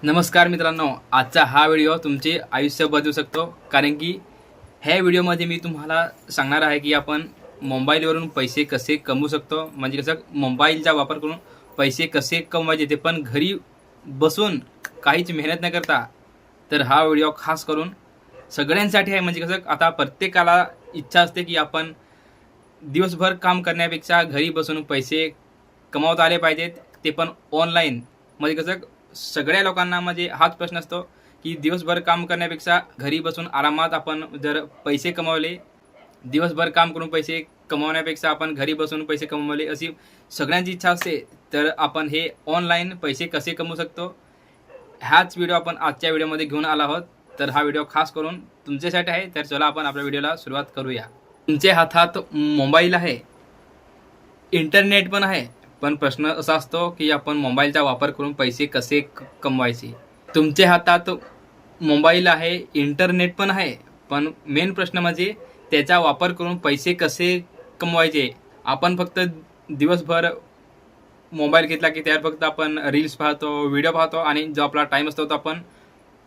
नमस्कार मित्रांनो, आजचा हा व्हिडिओ तुमचे आयुष्य बदलू शकतो. कारण की ह्या व्हिडिओमध्ये मी तुम्हाला सांगणार आहे की आपण मोबाईलवरून पैसे कसे कमवू शकतो. म्हणजे कसं मोबाईलचा वापर करून पैसे कसे कमवायचे ते पण घरी बसून काहीच मेहनत न करता. तर हा व्हिडिओ खास करून सगळ्यांसाठी आहे. म्हणजे कसं आता प्रत्येकाला इच्छा असते की आपण दिवसभर काम करण्यापेक्षा घरी बसून पैसे कमावता आले पाहिजेत, ते पण ऑनलाईन. म्हणजे कसं सगळ्या लोकांना म्हणजे हाच प्रश्न असतो की दिवसभर काम करण्यापेक्षा घरी बसून आरामात आपण जर पैसे कमावले, दिवसभर काम करून पैसे कमवण्यापेक्षा आपण घरी बसून पैसे कमवले, अशी सगळ्यांची इच्छा असते. तर आपण हे ऑनलाईन पैसे कसे कमवू शकतो, हाच व्हिडिओ आपण आजच्या व्हिडिओमध्ये घेऊन आलो आहोत. तर हा व्हिडिओ खास करून तुमच्यासाठी आहे. तर चला आपण आपल्या व्हिडिओला सुरुवात करूया. तुमच्या हातात मोबाईल आहे, इंटरनेट पण आहे, पण प्रश्न असा असतो की आपण मोबाईलचा वापर करून पैसे कसे कमवायचे. तुमच्या हातात मोबाईल आहे, इंटरनेट पण आहे, पण मेन प्रश्न म्हणजे त्याचा वापर करून पैसे कसे कमवायचे. आपण फक्त दिवसभर मोबाईल घेतला की त्यावर फक्त आपण रील्स पाहतो, व्हिडिओ पाहतो आणि जो आपला टाईम असतो तो आपण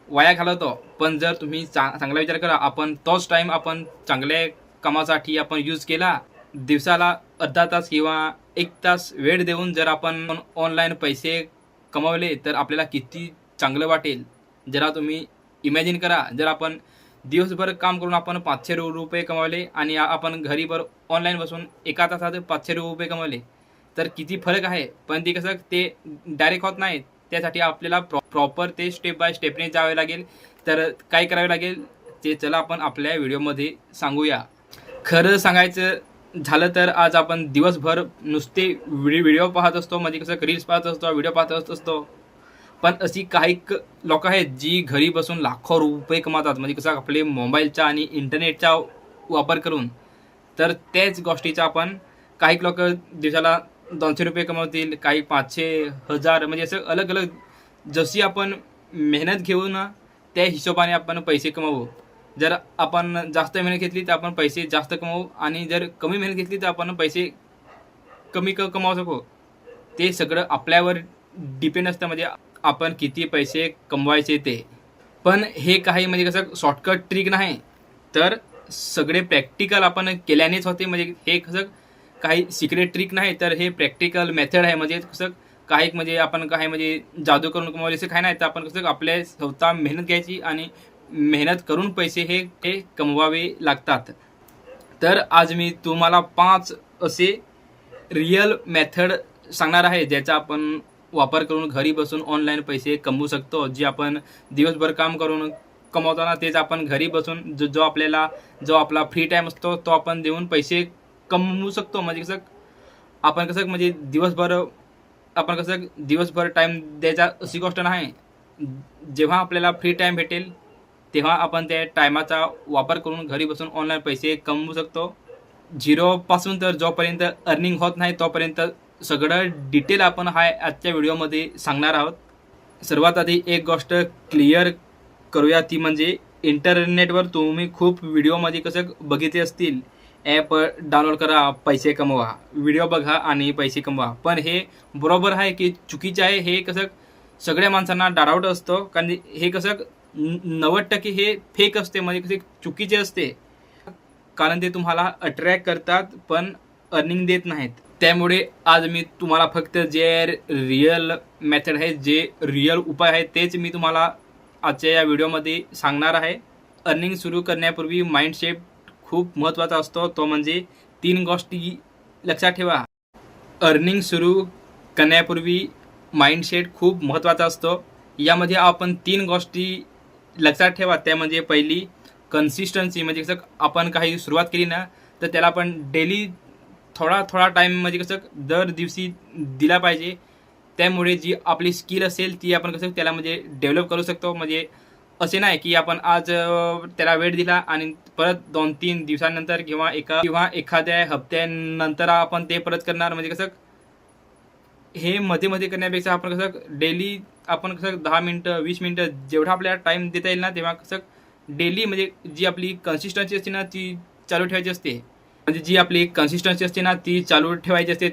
वाया घालवतो. पण जर तुम्ही चांगला विचार करा, आपण तोच टाईम आपण चांगल्या कामासाठी आपण यूज केला. दिवसाला अर्धा तास किंवा 1 तास वेळ देऊन जर आपण ऑनलाईन पैसे कमवले तर आपल्याला किती चांगलं वाटेल. जरा तुम्ही इमॅजिन करा, जर आपण दिवसभर काम करून आपण ₹500 कमावले आणि आपण घरीवर ऑनलाईन बसून एका तासात ₹500 कमवले, तर किती फरक आहे. पण ते कसं ते डायरेक्ट होत नाही. त्यासाठी आपल्याला प्रॉपर ते स्टेप बाय स्टेपने जावे लागेल. तर काय करावे लागेल ते चला आपण आपल्या व्हिडिओमध्ये सांगूया. खरं सांगायचं झालं तर आज आपण दिवसभर नुसते व्हिडिओ पाहत असतो. म्हणजे कसं रील्स पाहत असतो, व्हिडिओ पाहत असतो. पण अशी काही लोकं आहेत जी घरी बसून लाखो रुपये कमावतात. म्हणजे कसं आपले मोबाईलचा आणि इंटरनेटचा वापर करून. तर त्याच गोष्टीचा आपण काही लोकं दिवसाला ₹200 कमवतील, काही 500, 1000, म्हणजे असं अलग अलग जशी आपण मेहनत घेऊ ना त्या हिशोबाने आपण पैसे कमवू. जर आपण जास्त मेहनत घेतली तर आपण पैसे जास्त कमवू आणि जर कमी मेहनत घेतली तर आपण पैसे कमी कमावू शकू. ते सगळं आपल्यावर डिपेंड असतं. म्हणजे आपण किती पैसे कमवायचे ते. पण हे काही म्हणजे कसं शॉर्टकट ट्रिक नाही, तर सगळे प्रॅक्टिकल आपण केल्यानेच होते. म्हणजे हे कसं काही सिक्रेट ट्रिक नाही, तर हे प्रॅक्टिकल मेथड आहे. म्हणजे कसं काही म्हणजे आपण काय म्हणजे जादू करून कमवले असं काही नाही. तर आपण कसं आपल्या स्वतः मेहनत घ्यायची आणि मेहनत करून पैसे हे कमवावे लागतात. तर आज मी तुम्हाला 5 असे रिअल मेथड सांगणार आहे, ज्याचा आपण वापर करून घरी बसून ऑनलाईन पैसे कमवू शकतो. जे आपण दिवसभर काम करून कमवताना तेच आपण घरी बसून जो आपला फ्री टाईम असतो तो आपण देऊन पैसे कमवू शकतो. म्हणजे कसं आपण कसं म्हणजे दिवसभर टाईम द्यायचा अशी गोष्ट नाही. जेव्हा आपल्याला फ्री टाईम भेटेल तेव्हा आपण त्या टायमाचा वापर करून घरी बसून ऑनलाईन पैसे कमवू शकतो. झिरोपासून तर जोपर्यंत अर्निंग होत नाही तोपर्यंत सगळं डिटेल आपण आजच्या व्हिडिओमध्ये सांगणार आहोत. सर्वात आधी एक गोष्ट क्लिअर करूया, ती म्हणजे इंटरनेटवर तुम्ही खूप व्हिडिओमध्ये कसं बघितले असतील, ॲप डाउनलोड करा, पैसे कमवा, व्हिडिओ बघा आणि पैसे कमवा. पण हे बरोबर आहे की चुकीचं आहे हे कसं सगळ्या माणसांना डाऊट असतो. कारण हे कसं 90% हे फेक असते. म्हणजे कसे चुकीचे असते. कारण ते तुम्हाला अट्रॅक्ट करतात पण अर्निंग देत नाहीत. त्यामुळे आज मी तुम्हाला फक्त जे रिअल मेथड आहे, जे रिअल उपाय आहेत तेच मी तुम्हाला आजच्या या व्हिडिओमध्ये सांगणार आहे. अर्निंग सुरू करण्यापूर्वी माइंडसेट खूप महत्त्वाचा असतो. तो म्हणजे 3 गोष्टी लक्षात ठेवा. अर्निंग सुरू करण्यापूर्वी माइंडसेट खूप महत्त्वाचा असतो. यामध्ये आपण 3 गोष्टी लक्षात ठेवा. त्या म्हणजे पहिली कन्सिस्टन्सी. म्हणजे कसं आपण काही सुरुवात केली ना तर त्याला आपण डेली थोडा टाईम म्हणजे कसं दर दिवशी दिला पाहिजे. त्यामुळे जी आपली स्किल असेल ती आपण कसं त्याला म्हणजे डेव्हलप करू शकतो. म्हणजे असे नाही की आपण आज त्याला वेळ दिला आणि परत 2-3 दिवसानंतर किंवा एखाद्या हप्त्यानंतर आपण ते परत करणार. म्हणजे कसं हे मध्ये करण्यापेक्षा आपण कसं डेली आपण कसं 10 मिनटं 20 मिनटं जेवढा आपल्याला टाईम देता येईल ना तेव्हा कसं डेली म्हणजे जी आपली कन्सिस्टन्सी असते ना ती चालू ठेवायची असते. म्हणजे जी आपली कन्सिस्टन्सी असते ना ती चालू ठेवायची असते.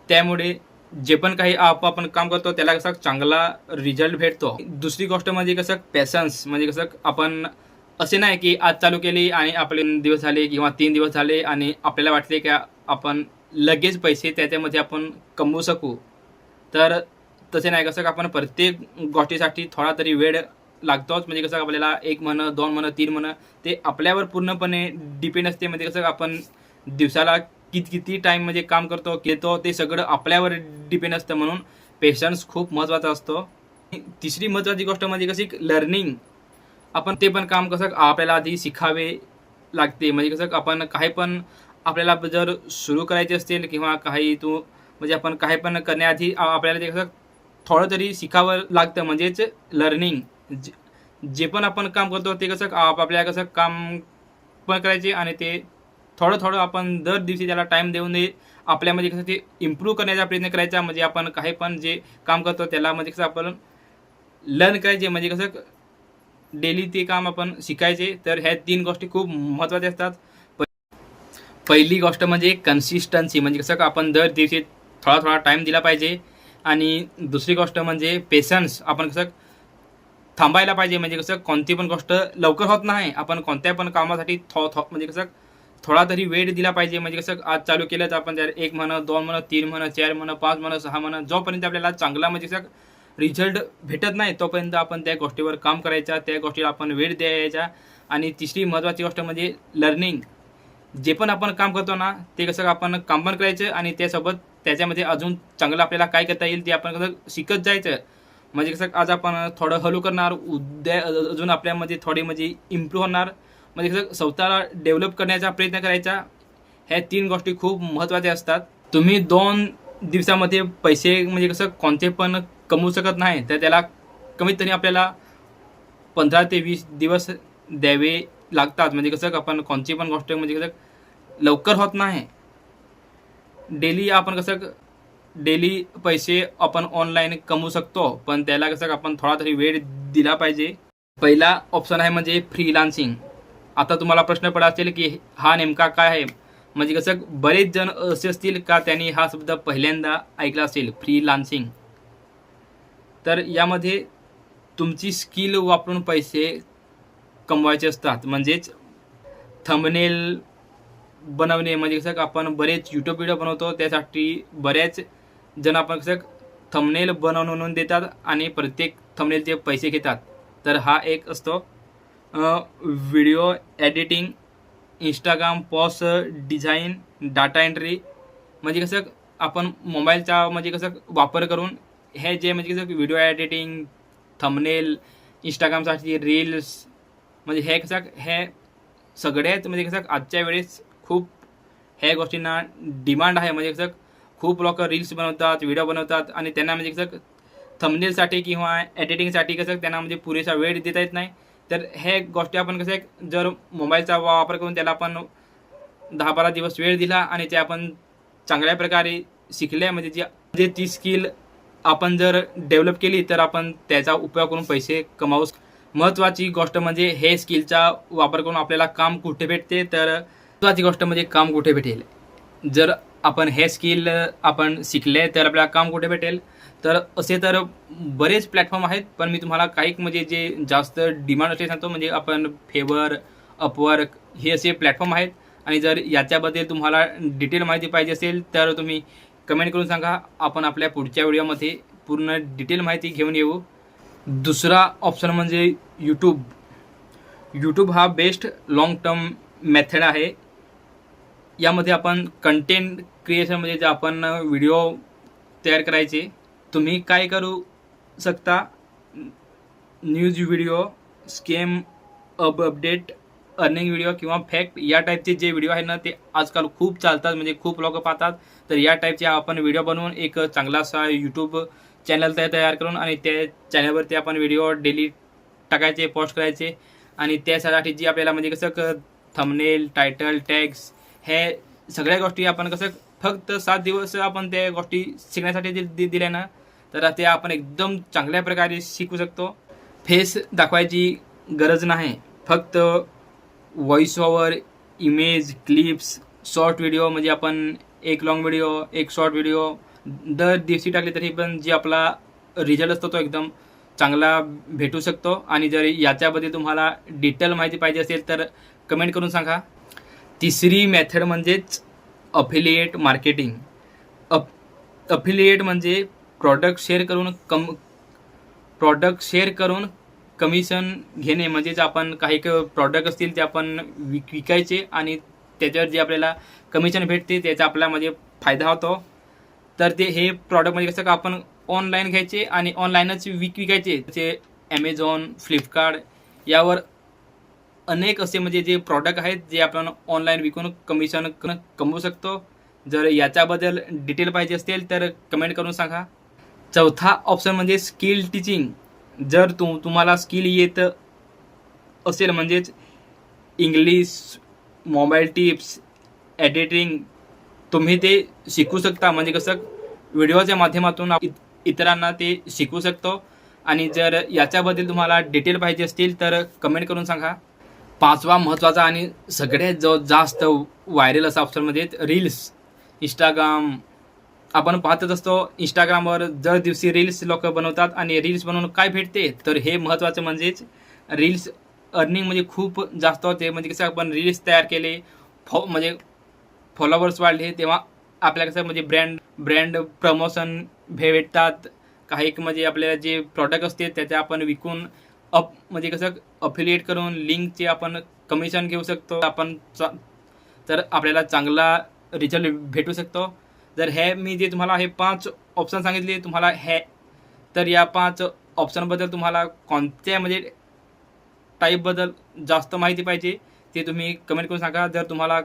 त्यामुळे जे पण काही आपण काम करतो त्याला कसं चांगला रिझल्ट भेटतो. दुसरी गोष्ट म्हणजे कसं पेशन्स, म्हणजे कसं आपण असे नाही की आज चालू केली आणि आपले 2 दिवस झाले किंवा 3 दिवस झाले आणि आपल्याला वाटले की आपण लगेच पैसे त्याच्यामध्ये आपण कमवू शकू. तर तसे नाही. कसं आपण प्रत्येक गोष्टीसाठी थोडा तरी वेळ लागतोच. म्हणजे कसं आपल्याला 1 महिना, 2 महिना, 3 महिना ते आपल्यावर पूर्णपणे डिपेंड असते. म्हणजे कसं आपण दिवसाला किती टाईम म्हणजे काम करतो, घेतो ते सगळं आपल्यावर डिपेंड असतं. म्हणून पेशन्स खूप महत्त्वाचा असतो. तिसरी महत्त्वाची गोष्ट म्हणजे कशी लर्निंग. आपण ते पण काम कसं आपल्याला आधी शिकावे लागते. म्हणजे कसं आपण काही पण आपल्याला जर सुरू करायचे असतील किंवा काही म्हणजे आपण काही पण करण्याआधी आपल्याला ते कसं थोडं तरी शिकावं लागतं. म्हणजेच लर्निंग. जे पण आपण काम करतो ते कसं आपल्याला कसं काम पण करायचे आणि ते थोडं आपण दर दिवशी त्याला टाईम देऊन आपल्यामध्ये कसं ते इम्प्रूव्ह करण्याचा प्रयत्न करायचा. म्हणजे आपण काही पण जे काम करतो त्याला म्हणजे कसं आपण लर्न करायचे. म्हणजे कसं डेली ते काम आपण शिकायचे. तर ह्या 3 गोष्टी खूप महत्त्वाच्या असतात. पहिली गोष्ट म्हणजे कन्सिस्टन्सी. म्हणजे कसं आपण दर दिवशी थोडा टाईम दिला पाहिजे. आणि दुसरी गोष्ट म्हणजे पेशन्स. आपण कसं थांबायला पाहिजे. म्हणजे कसं कोणती पण गोष्ट लवकर होत नाही. आपण कोणत्या पण कामासाठी म्हणजे कसं थोडा तरी वेळ दिला पाहिजे. म्हणजे कसं आज चालू केलं तर आपण 1 महिना, 2 महिना, 3 महिना, 4 महिना, 5 महिना, 6 महिना जोपर्यंत आपल्याला चांगला म्हणजे कसं रिझल्ट भेटत नाही तोपर्यंत आपण त्या गोष्टीवर काम करायचा, त्या गोष्टीला आपण वेळ द्यायचा. आणि तिसरी महत्त्वाची गोष्ट म्हणजे लर्निंग. जे पण आपण काम करतो ना ते कसं आपण काम पण करायचं आणि त्यासोबत त्याच्यामध्ये अजून चांगलं आपल्याला काय करता येईल ते आपण कसं शिकत जायचं. म्हणजे कसं आज आपण थोडं हळू करणार, उद्या अजून आपल्यामध्ये थोडी म्हणजे इम्प्रूव्ह होणार. म्हणजे कसं स्वतःला डेव्हलप करण्याचा प्रयत्न करायचा. ह्या 3 गोष्टी खूप महत्त्वाच्या असतात. तुम्ही 2 दिवसामध्ये पैसे म्हणजे कसं कोणते पण कमवू शकत नाही. तर त्याला कमीत कमी आपल्याला 15 ते 20 दिवस द्यावे लागतात. म्हणजे कसं आपण कोणती पण गोष्ट म्हणजे कसं लवकर होत नाही. डेली पैसे आपण ऑनलाईन कमवू शकतो. पण त्याला कसं आपण थोडा तरी वेळ दिला पाहिजे. पहिला ऑप्शन आहे म्हणजे फ्रीलान्सिंग. आता तुम्हाला प्रश्न पडला असेल की हा नेमका काय आहे. म्हणजे कसं बरेच जण असे असतील का त्यांनी हा शब्द पहिल्यांदा ऐकला असेल, फ्रीलान्सिंग. तर यामध्ये तुमची स्किल वापरून पैसे कमवायचे असतात. म्हणजेच थंबनेल बनवणे. म्हणजे कसं आपण बरेच यूट्यूब व्हिडिओ बनवतो त्यासाठी बऱ्याच जण आपण कसं थंबनेल बनवून देतात आणि प्रत्येक थंबनेलचे पैसे घेतात. तर हा एक असतो. Video editing, Instagram post design, data entry. म्हणजे कसं आपण मोबाईलचा म्हणजे कसं वापर करून हे जे म्हणजे कसं व्हिडिओ एडिटिंग, थंबनेल, इंस्टाग्रामसाठी रील्स, म्हणजे हे कसं हे सगळ्यात म्हणजे कसं आजच्या वेळेस खूप ह्या गोष्टींना डिमांड आहे. म्हणजे कसं खूप लोक रील्स बनवतात, व्हिडिओ बनवतात आणि त्यांना म्हणजे कसं थंबनेलसाठी किंवा एडिटिंगसाठी कसं त्यांना म्हणजे पुरेसा वेळ देता येत नाही. तर हे गोष्टी आपण कसं जर मोबाईलचा वापर करून त्याला आपण 10-12 दिवस वेळ दिला आणि ते आपण चांगल्या प्रकारे शिकले म्हणजे ती स्किल आपण जर डेव्हलप केली तर आपण त्याचा उपयोग करून पैसे कमावू. महत्त्वाची गोष्ट म्हणजे हे स्किलचा वापर करून आपल्याला काम कुठे भेटते. तर महत्त्वाची गोष्ट म्हणजे काम कुठे भेटेल. जर आपण हे स्किल आपण शिकले तर आपल्याला काम कुठे भेटेल. तर असे तर बरेच प्लॅटफॉर्म आहेत. पण मी तुम्हाला काही म्हणजे जे जास्त डिमांड असे सांगतो. म्हणजे आपण फेवर, अपवर्क हे असे प्लॅटफॉर्म आहेत. आणि जर याच्याबद्दल तुम्हाला डिटेल माहिती पाहिजे असेल तर तुम्ही कमेंट करून सांगा. आपण आपल्या पुढच्या व्हिडिओमध्ये पूर्ण डिटेल माहिती घेऊन येऊ. दुसरा ऑप्शन म्हणजे यूट्यूब हा बेस्ट लाँग टर्म मेथड आहे. यामध्ये आपण कंटेंट क्रिएशन म्हणजे जे आपण व्हिडिओ तयार करायचे. तुम्ही काय करू शकता, news video, scam, update, earning video किंवा फॅक्ट या टाईपचे जे व्हिडिओ आहेत ना ते आजकाल खूप चालतात. म्हणजे खूप लोक पाहतात. तर या टाईपचे आपण व्हिडिओ बनवून एक चांगलासा यूट्यूब चॅनल तयार करून आणि त्या चॅनलवरती आपण व्हिडिओ डेली टाकायचे, पोस्ट करायचे. आणि त्यासाठी जी आपल्याला म्हणजे कसं थंबनेल, टायटल, टॅग्स हे सगळ्या गोष्टी आपण कसं फक्त 7 दिवस आपण त्या गोष्टी शिकण्यासाठी दिल्या ना तर ते आपण एकदम चांगल्या प्रकारे शिकू शकतो. फेस दाखवायची गरज नाही. फक्त voice over, image, clips, short video म्हणजे आपण एक लॉंग व्हिडिओ, एक शॉर्ट व्हिडिओ दर दिवशी टाकली तरी पण जे आपला रिझल्ट असतो तो एकदम चांगला भेटू शकतो. आणि जर याच्याबद्दल तुम्हाला डिटेल माहिती पाहिजे असेल तर कमेंट करून सांगा. तिसरी मेथड म्हणजेच अफिलिएट मार्केटिंग. अफिलिएट म्हणजे प्रॉडक्ट शेअर करून कमिशन घेणे. म्हणजेच आपण काही प्रॉडक्ट असतील ते आपण विकायचे आणि त्याच्यावर जे आपल्याला कमिशन भेटते त्याचा आपल्यामध्ये फायदा होतो. तर ते हे प्रॉडक्ट म्हणजे कसं का आपण ऑनलाईन घ्यायचे आणि ऑनलाईनच विकायचे. जसे ॲमेझॉन, फ्लिपकार्ट यावर अनेक असे म्हणजे जे प्रॉडक्ट आहेत जे आपण ऑनलाईन विकून कमिशन कमवू शकतो. जर याच्याबद्दल डिटेल पाहिजे असतील तर कमेंट करून सांगा. चौथा ऑप्शन म्हणजे स्किल टीचिंग. जर तुम्हाला स्किल येत असेल म्हणजेच इंग्लिश, मोबाईल टिप्स, एडिटिंग तुम्ही ते शिकू शकता. म्हणजे कसं व्हिडिओच्या माध्यमातून इतरांना ते शिकवू शकतो. आणि जर याच्याबद्दल तुम्हाला डिटेल पाहिजे असतील तर कमेंट करून सांगा. पाचवा महत्त्वाचा आणि सगळ्यात जो जास्त व्हायरल असा ऑप्शन म्हणजे रील्स. इंस्टाग्राम आपण पाहतच असतो. इंस्टाग्रामवर दर दिवशी रील्स लोक बनवतात आणि रील्स बनवून काय भेटते तर हे महत्त्वाचं म्हणजेच रील्स अर्निंग म्हणजे खूप जास्त होते. म्हणजे कसं आपण रील्स तयार केले, म्हणजे फॉलोवर्स वाढले तेव्हा आपल्याला कसं म्हणजे ब्रँड प्रमोशन भेटतात. काही म्हणजे आपल्याला जे प्रॉडक्ट असते त्याचे आपण विकून म्हणजे कसं अफिलिएट करून लिंकचे आपण कमिशन घेऊ शकतो. तर आपल्याला चांगला रिझल्ट भेटू शकतो. जर मी जे तुम्हाला हे 5 ऑप्शन सांगितले तुम्हाला तर या 5 ऑप्शनबद्दल तुम्हाला कोणत्या म्हणजे टाईपबद्दल जास्त माहिती पाहिजे ते तुम्ही कमेंट करून सांगा. जर तुम्हाला